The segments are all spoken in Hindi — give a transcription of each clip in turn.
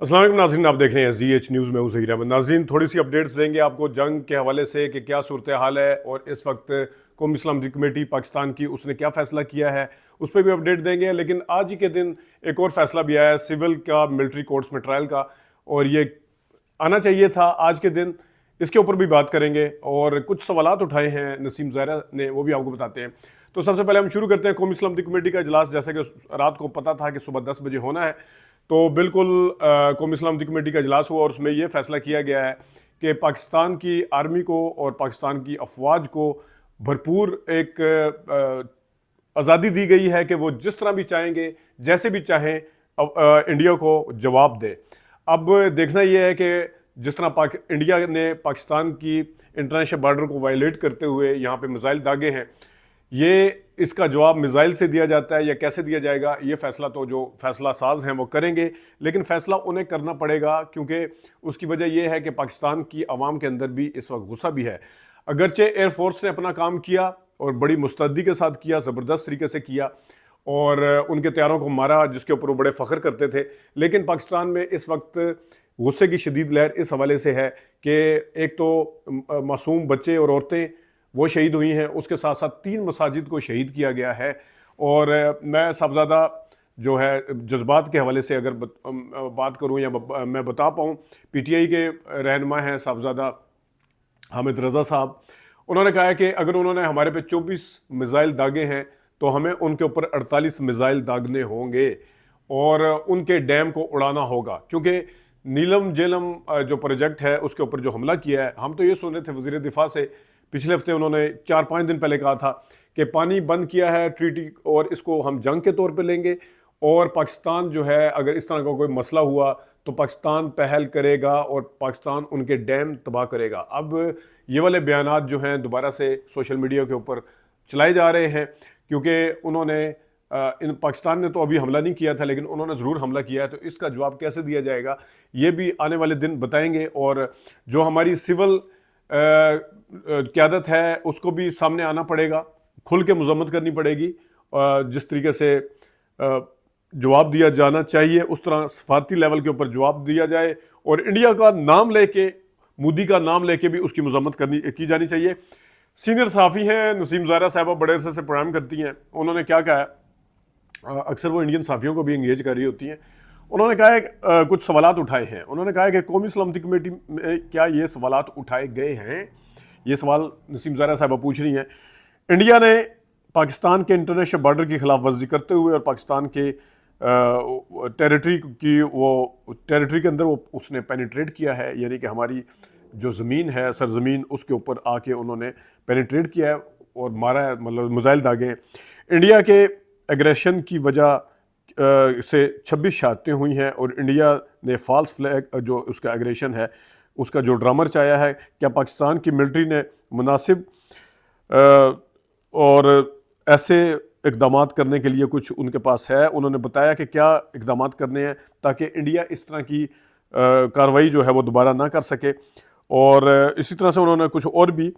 अस्सलाम वालेकुम नाज़रीन, आप देख रहे हैं ZH न्यूज़ में हूं ज़हीर अहमद। नाज़रीन, थोड़ी सी अपडेट्स देंगे आपको जंग के हवाले से कि क्या सूरत हाल है और इस वक्त कौमी सलामती कमेटी पाकिस्तान की उसने क्या फ़ैसला किया है, उस पर भी अपडेट देंगे। लेकिन आज ही के दिन एक और फैसला भी आया है सिविल का मिलिट्री कोर्ट्स में ट्रायल का, और ये आना चाहिए था आज के दिन। इसके ऊपर भी बात करेंगे और कुछ सवालात उठाए हैं नसीम ज़ाहिरा ने, वो भी आपको बताते हैं। तो सबसे पहले हम शुरू करते हैं कौमी सलामती कमेटी का इजलास। जैसे कि रात को पता था कि सुबह 10 बजे होना है, तो बिल्कुल कौमी सलामती कमेटी का इजलास हुआ और उसमें यह फैसला किया गया है कि पाकिस्तान की आर्मी को और पाकिस्तान की अफवाज को भरपूर एक आज़ादी दी गई है कि वो जिस तरह भी चाहेंगे, जैसे भी चाहें, इंडिया को जवाब दे। अब देखना यह है कि जिस तरह इंडिया ने पाकिस्तान की इंटरनेशनल बॉर्डर को वायलेट करते हुए यहाँ पे मिसाइल दागे हैं, ये इसका जवाब मिसाइल से दिया जाता है या कैसे दिया जाएगा, ये फैसला तो जो फैसला साज हैं वो करेंगे। लेकिन फैसला उन्हें करना पड़ेगा क्योंकि उसकी वजह यह है कि पाकिस्तान की आवाम के अंदर भी इस वक्त गुस्सा भी है। अगरचे एयरफोर्स ने अपना काम किया और बड़ी मुस्तैदी के साथ किया, ज़बरदस्त तरीके से किया और उनके तैयारों को मारा जिसके ऊपर वो बड़े फ़ख्र करते थे। लेकिन पाकिस्तान में इस वक्त गुस्से की शदीद लहर इस हवाले से है कि एक तो मासूम बच्चे और औरतें वो शहीद हुई हैं, उसके साथ साथ 3 मसाजिद को शहीद किया गया है। और मैं साहबज़ादा जो है जज्बात के हवाले से अगर बात करूं या मैं बता पाऊं, PTI के रहनुमा हैं साहबज़ादा हामिद रज़ा साहब। उन्होंने कहा है कि अगर उन्होंने हमारे पे 24 मिसाइल दागे हैं तो हमें उनके ऊपर 48 मिसाइल दागने होंगे और उनके डैम को उड़ाना होगा, क्योंकि नीलम जेलम जो प्रोजेक्ट है उसके ऊपर जो हमला किया है, हम तो ये सुन रहे थे वज़ीर दिफा से पिछले हफ्ते, उन्होंने 4-5 दिन पहले कहा था कि पानी बंद किया है ट्रीटी और इसको हम जंग के तौर पे लेंगे और पाकिस्तान जो है अगर इस तरह का कोई मसला हुआ तो पाकिस्तान पहल करेगा और पाकिस्तान उनके डैम तबाह करेगा। अब ये वाले बयानात जो हैं दोबारा से सोशल मीडिया के ऊपर चलाए जा रहे हैं क्योंकि उन्होंने इन पाकिस्तान ने तो अभी हमला नहीं किया था लेकिन उन्होंने ज़रूर हमला किया है, तो इसका जवाब कैसे दिया जाएगा ये भी आने वाले दिन बताएंगे। और जो हमारी सिविल क़यादत है उसको भी सामने आना पड़ेगा, खुल के मजम्मत करनी पड़ेगी, जिस तरीके से जवाब दिया जाना चाहिए उस तरह सफारती लेवल के ऊपर जवाब दिया जाए और इंडिया का नाम लेके, मोदी का नाम लेके भी उसकी मजम्मत की जानी चाहिए। सीनियर सहाफ़ी हैं नसीम ज़ाहिरा साहबा, बड़े अरसे से प्रोग्राम करती हैं, उन्होंने क्या कहा है, अक्सर वो इंडियन सहाफ़ियों को भी इंगेज कर रही होती हैं। उन्होंने कहा है कुछ सवालात उठाए हैं। उन्होंने कहा है कि कौमी सलामती कमेटी में क्या ये सवालात उठाए गए हैं, ये सवाल नसीम ज़ाहिरा साहबा पूछ रही हैं। इंडिया ने पाकिस्तान के इंटरनेशनल बॉर्डर की खिलाफ वर्जी करते हुए और पाकिस्तान के टेरिटरी के अंदर वो उसने पेनिट्रेट किया है, यानी कि हमारी जो ज़मीन है सरजमीन उसके ऊपर आके उन्होंने पेनिट्रेट किया है और मारा है, मतलब मिसाइल दागे हैं। इंडिया के एग्रेशन की वजह से 26 शहादतें हुई हैं और इंडिया ने फॉल्स फ्लैग जो उसका एग्रेशन है उसका जो ड्रामा रचाया है। क्या पाकिस्तान की मिलिट्री ने मुनासिब और ऐसे इकदाम करने के लिए कुछ उनके पास है? उन्होंने बताया कि क्या इकदाम करने हैं ताकि इंडिया इस तरह की कार्रवाई जो है वो दोबारा ना कर सके। और इसी तरह से उन्होंने कुछ और भी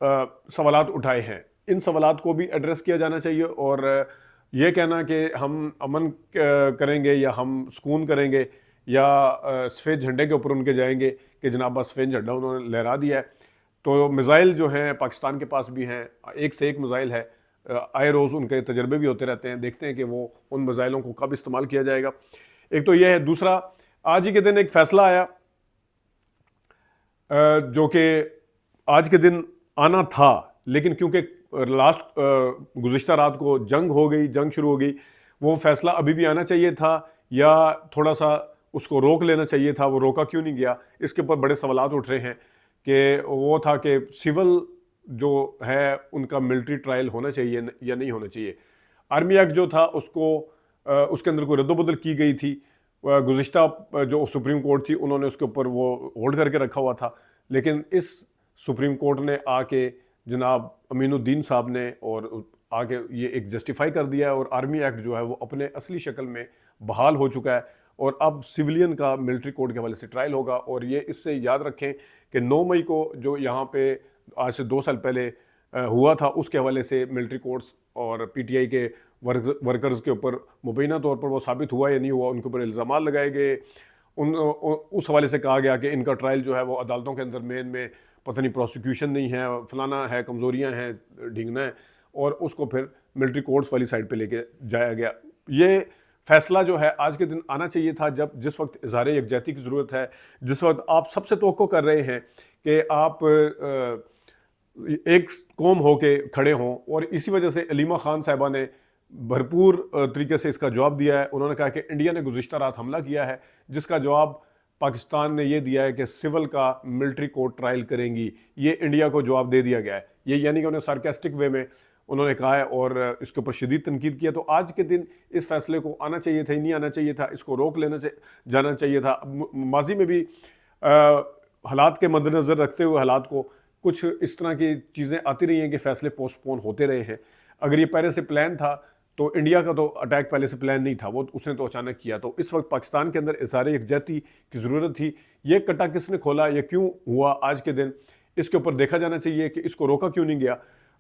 सवालात उठाए हैं, इन सवालात को भी एड्रेस किया जाना चाहिए। और ये कहना कि हम अमन करेंगे या हम सुकून करेंगे या सफ़ेद झंडे के ऊपर उनके जाएंगे कि जनाब बस सफ़ेद झंडा उन्होंने लहरा दिया है। तो मिसाइल जो हैं पाकिस्तान के पास भी हैं, एक से एक मिसाइल है, आए रोज़ उनके तजर्बे भी होते रहते हैं, देखते हैं कि वो उन मिसाइलों को कब इस्तेमाल किया जाएगा। एक तो ये है। दूसरा, आज ही के दिन एक फ़ैसला आया जो कि आज के दिन आना था लेकिन क्योंकि लास्ट गुज़िश्ता रात को जंग हो गई, जंग शुरू हो गई, वो फ़ैसला अभी भी आना चाहिए था या थोड़ा सा उसको रोक लेना चाहिए था, वो रोका क्यों नहीं गया, इसके ऊपर बड़े सवालात उठ रहे हैं। कि वो था कि सिविल जो है उनका मिलिट्री ट्रायल होना चाहिए या नहीं होना चाहिए। आर्मी एक्ट जो था उसको उसके अंदर कोई रद्दोबदल की गई थी, गुज़िश्ता जो सुप्रीम कोर्ट थी उन्होंने उसके ऊपर वो होल्ड करके रखा हुआ था। लेकिन इस सुप्रीम कोर्ट ने आके जनाब अमीनुद्दीन साहब ने और आगे ये एक जस्टिफाई कर दिया है और आर्मी एक्ट जो है वो अपने असली शक्ल में बहाल हो चुका है और अब सिविलियन का मिलिट्री कोड के हवाले से ट्रायल होगा। और ये इससे याद रखें कि 9 मई को जो यहाँ पे आज से 2 साल पहले हुआ था उसके हवाले से मिलिट्री कोर्ट्स और PTI के वर्कर्स के ऊपर मुबैना तौर पर वो साबित हुआ या नहीं हुआ, उनके ऊपर इल्ज़ाम लगाए गए। उस हवाले से कहा गया कि इनका ट्रायल जो है वो अदालतों के अंदर मेन में पता नहीं प्रोसिक्यूशन नहीं है, फलाना है, कमज़ोरियाँ हैं, ढींगना है, और उसको फिर मिलिट्री कोर्ट्स वाली साइड पे लेके जाया गया। ये फैसला जो है आज के दिन आना चाहिए था, जब जिस वक्त इज़हार यकजहती की ज़रूरत है, जिस वक्त आप सबसे तवक्को कर रहे हैं कि आप एक कौम हो के खड़े हों। और इसी वजह से अलीमा खान साहिबा ने भरपूर तरीके से इसका जवाब दिया है। उन्होंने कहा कि इंडिया ने गुज़िश्ता रात हमला किया है, जिसका जवाब पाकिस्तान ने ये दिया है कि सिविल का मिलिट्री कोर्ट ट्रायल करेंगी। ये इंडिया को जवाब दे दिया गया है। ये यानी कि उन्हें सार्केस्टिक वे में उन्होंने कहा है और इसके ऊपर शदीद तनकीद किया। तो आज के दिन इस फैसले को आना चाहिए था, नहीं आना चाहिए था, इसको रोक लेना जाना चाहिए था। माजी में भी हालात के मद्देनज़र रखते हुए हालात को कुछ इस तरह की चीज़ें आती रही हैं कि फ़ैसले पोस्टपोन होते रहे हैं। अगर ये पहले से प्लान था तो इंडिया का तो अटैक पहले से प्लान नहीं था, वो उसने तो अचानक किया। तो इस वक्त पाकिस्तान के अंदर इज़हार यकजहती की ज़रूरत थी। ये कटा किसने खोला, ये क्यों हुआ आज के दिन, इसके ऊपर देखा जाना चाहिए कि इसको रोका क्यों नहीं गया।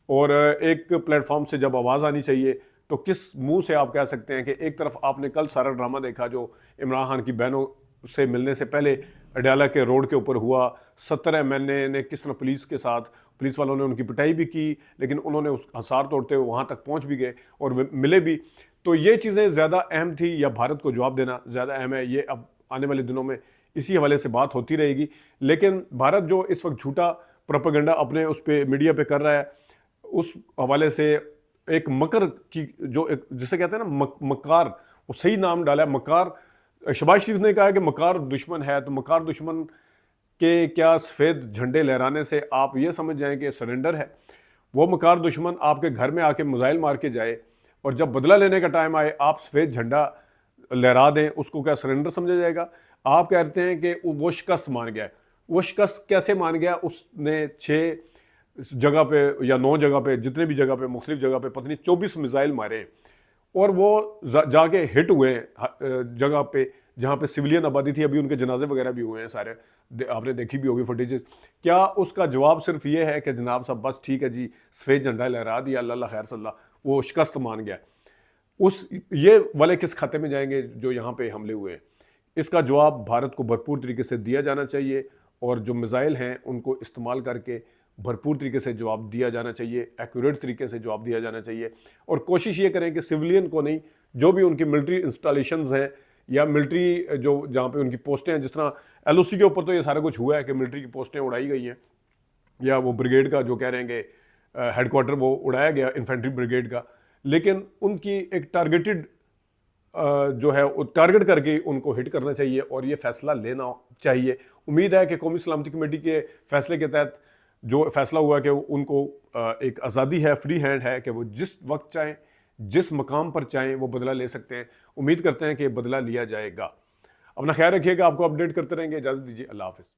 और एक प्लेटफॉर्म से जब आवाज़ आनी चाहिए तो किस मुंह से आप कह सकते हैं कि एक तरफ आपने कल सारा ड्रामा देखा जो इमरान खान की बहनों से मिलने से पहले अडयाला के रोड के ऊपर हुआ। 17 एमएनए ने किस तरह पुलिस वालों ने उनकी पिटाई भी की, लेकिन उन्होंने उस हसार तोड़ते हुए वहाँ तक पहुँच भी गए और मिले भी। तो ये चीज़ें ज़्यादा अहम थी या भारत को जवाब देना ज़्यादा अहम है? ये अब आने वाले दिनों में इसी हवाले से बात होती रहेगी। लेकिन भारत जो इस वक्त झूठा प्रोपेगेंडा अपने उस पर मीडिया पे कर रहा है, उस हवाले से एक मकर की जो एक जिसे कहते हैं ना मकार, वो सही नाम डाला है मकार। शहबाज शरीफ ने कहा है कि मकार दुश्मन है, तो मकार दुश्मन के क्या सफ़ेद झंडे लहराने से आप ये समझ जाएं कि सरेंडर है? वो मकार दुश्मन आपके घर में आके मिसाइल मार के जाए और जब बदला लेने का टाइम आए आप सफ़ेद झंडा लहरा दें, उसको क्या सरेंडर समझा जाएगा? आप कहते हैं कि वो शिकस्त मान गया है। वो शिकस्त कैसे मान गया? उसने 6 जगह पे या 9 जगह पे, जितने भी जगह पे, मुख्तलिफ जगह पे पता नहीं 24 मिसाइल मारे और वो जाके हिट हुए जगह पे जहाँ पे सिविलियन आबादी थी। अभी उनके जनाजे वगैरह भी हुए हैं सारे, आपने देखी भी होगी फुटेज। क्या उसका जवाब सिर्फ ये है कि जनाब साहब बस ठीक है जी, सफ़ेद झंडा लहरा दिया, अल्लाह खैर सल्ला, वो शिकस्त मान गया? ये वाले किस खाते में जाएंगे जो यहाँ पे हमले हुए हैं? इसका जवाब भारत को भरपूर तरीके से दिया जाना चाहिए और जो मिसाइल हैं उनको इस्तेमाल करके भरपूर तरीके से जवाब दिया जाना चाहिए, एक्यूरेट तरीके से जवाब दिया जाना चाहिए। और कोशिश ये करें कि सिविलियन को नहीं, जो भी उनकी मिलिट्री इंस्टॉलेशंस हैं या मिलिट्री जो जहाँ पे उनकी पोस्टें हैं, जिस तरह एलओसी के ऊपर तो ये सारा कुछ हुआ है कि मिलिट्री की पोस्टें उड़ाई गई हैं, या वो ब्रिगेड का जो कह रहे हैं कि हेडक्वार्टर वो उड़ाया गया इन्फेंट्री ब्रिगेड का, लेकिन उनकी एक टारगेटेड जो है वो टारगेट करके उनको हिट करना चाहिए और ये फैसला लेना चाहिए। उम्मीद है कि कौमी सलामती कमेटी के फैसले के तहत जो फैसला हुआ कि उनको एक आज़ादी है, फ्री हैंड है कि वो जिस वक्त चाहें, जिस मकाम पर चाहें वो बदला ले सकते हैं। उम्मीद करते हैं कि बदला लिया जाएगा। अपना ख्याल रखिएगा, आपको अपडेट करते रहेंगे। इजाज़त दीजिए, अल्लाह हाफ़िज़।